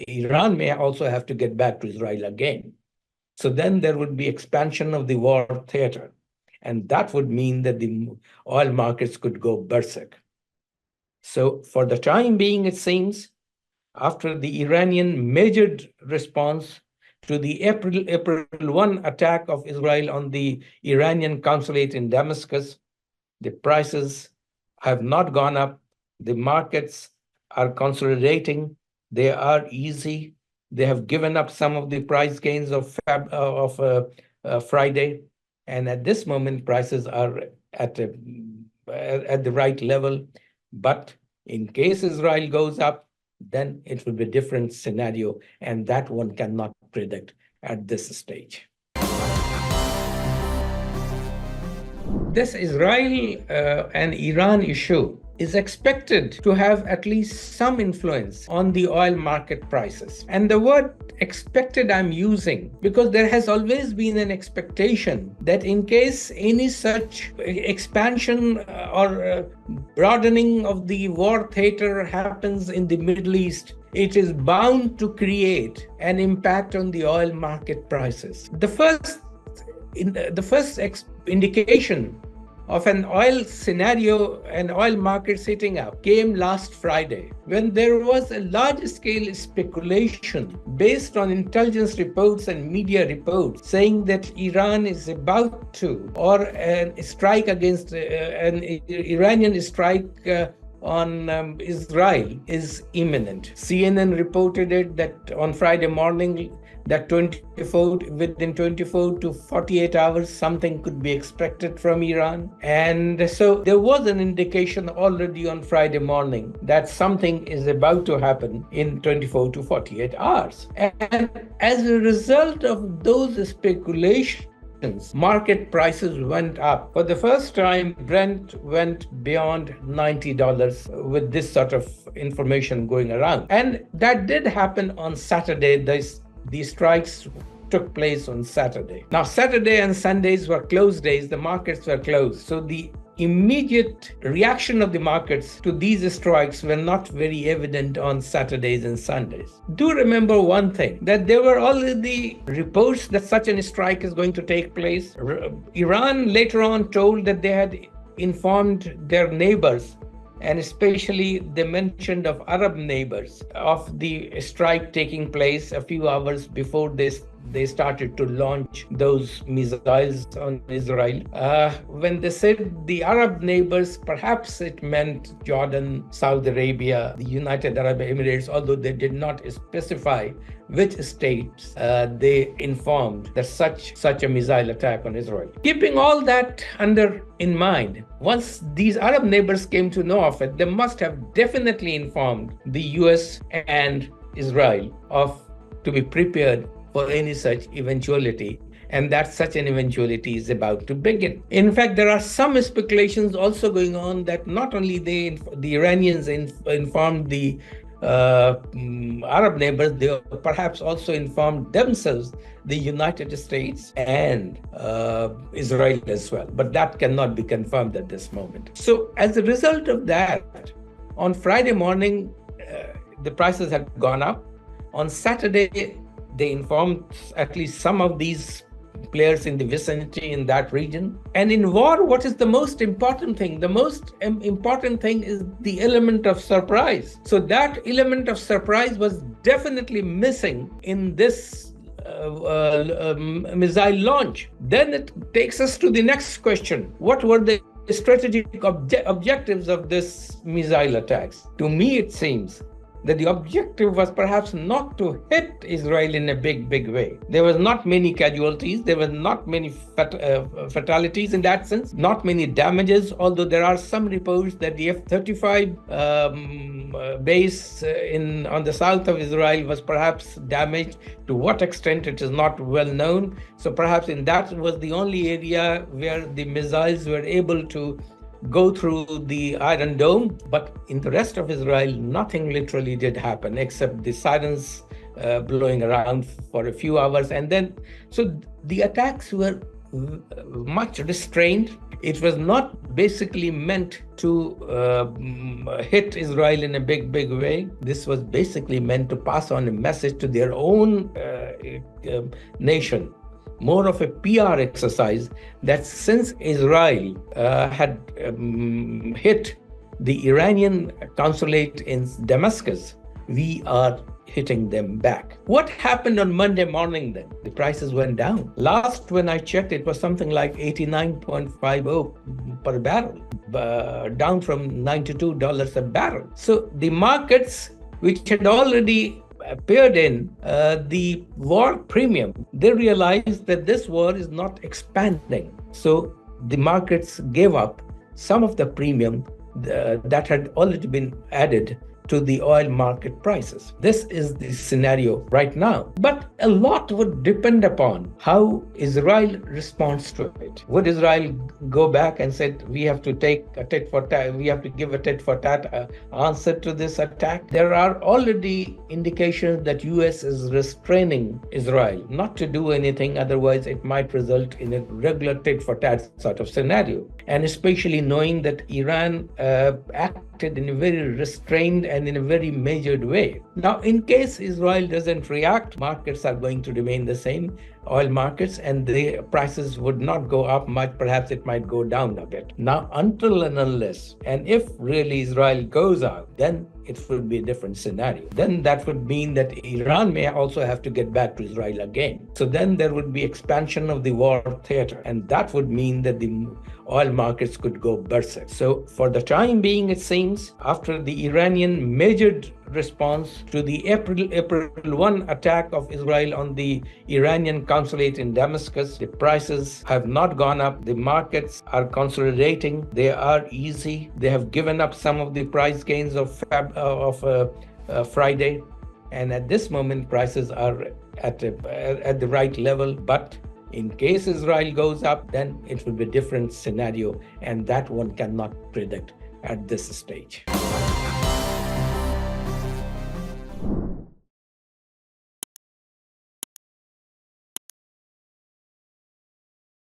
Iran may also have to get back to Israel again. So then there would be expansion of the war theater. And that would mean that the oil markets could go berserk. So for the time being, it seems, after the Iranian measured response to the April 1 attack of Israel on the Iranian consulate in Damascus, the prices have not gone up. The markets are consolidating. They are easy. They have given up some of the price gains of Friday. And at this moment, prices are at the right level. But in case Israel goes up, then it will be a different scenario. And that one cannot predict at this stage. This Israel and Iran issue is expected to have at least some influence on the oil market prices. And the word expected I'm using because there has always been an expectation that in case any such expansion or broadening of the war theater happens in the Middle East, it is bound to create an impact on the oil market prices. The first indication of an oil scenario, an oil market sitting up, came last Friday when there was a large-scale speculation based on intelligence reports and media reports saying that Iran is about to, or a strike against an Iranian strike on Israel is imminent. CNN reported it that on Friday morning that within 24 to 48 hours, something could be expected from Iran. And so there was an indication already on Friday morning that something is about to happen in 24 to 48 hours. And as a result of those speculations, market prices went up. For the first time, Brent went beyond $90 with this sort of information going around. And that did happen on Saturday. These strikes took place on Saturday. Now, Saturday and Sundays were closed days. The markets were closed. So the immediate reaction of the markets to these strikes were not very evident on Saturdays and Sundays. Do remember one thing, that there were already reports that such a strike is going to take place. Iran later on told that they had informed their neighbors, and especially they mentioned of Arab neighbors, of the strike taking place a few hours before they started to launch those missiles on Israel. When they said the Arab neighbors, perhaps it meant Jordan, Saudi Arabia, the United Arab Emirates, although they did not specify which states they informed that such a missile attack on Israel. Keeping all that in mind, once these Arab neighbors came to know of it, they must have definitely informed the US and Israel to be prepared for any such eventuality, and that such an eventuality is about to begin. In fact, there are some speculations also going on that not only the Iranians informed the Arab neighbors, they perhaps also informed themselves, the United States and Israel as well. But that cannot be confirmed at this moment. So as a result of that, on Friday morning, the prices had gone up. On Saturday, they informed at least some of these players in the vicinity in that region. And in war, what is the most important thing? The most important thing is the element of surprise. So that element of surprise was definitely missing in this missile launch. Then it takes us to the next question. What were the strategic objectives of this missile attacks? To me, it seems that the objective was perhaps not to hit Israel in a big way. There was not many casualties. There were not many fatalities in that sense, not many damages, although there are some reports that the F-35 base on the south of Israel was perhaps damaged. To what extent, it is not well known. So perhaps in that was the only area where the missiles were able to go through the Iron Dome, but in the rest of Israel, nothing literally did happen except the sirens blowing around for a few hours. And then, so the attacks were much restrained. It was not basically meant to hit Israel in a big way. This was basically meant to pass on a message to their own nation, more of a PR exercise, that since Israel had hit the Iranian consulate in Damascus, we are hitting them back. What happened on Monday morning then? The prices went down. Last when I checked, it was something like 89.50 per barrel, down from $92 a barrel. So the markets, which had already appeared in the war premium, they realized that this war is not expanding. So the markets gave up some of the premium that had already been added to the oil market prices. This is the scenario right now. But a lot would depend upon how Israel responds to it. Would Israel go back and say, we have to take a tit for tat, we have to give a tit for tat answer to this attack? There are already indications that US is restraining Israel not to do anything, otherwise it might result in a regular tit for tat sort of scenario. And especially knowing that Iran acted in a very restrained and in a very measured way. Now, in case Israel doesn't react, markets are going to remain the same, oil markets, and the prices would not go up much. Perhaps it might go down a bit. Now, until and unless, and if really Israel goes out, then it would be a different scenario. Then that would mean that Iran may also have to get back to Israel again. So then there would be expansion of the war theater, and that would mean that the oil markets could go berserk. So for the time being, it seems, after the Iranian measured response to the April 1 attack of Israel on the Iranian consulate in Damascus, the prices have not gone up. The markets are consolidating. They are easy. They have given up some of the price gains of Friday. And at this moment, prices are at the right level. But in case Israel goes up, then it will be a different scenario. And that one cannot predict at this stage.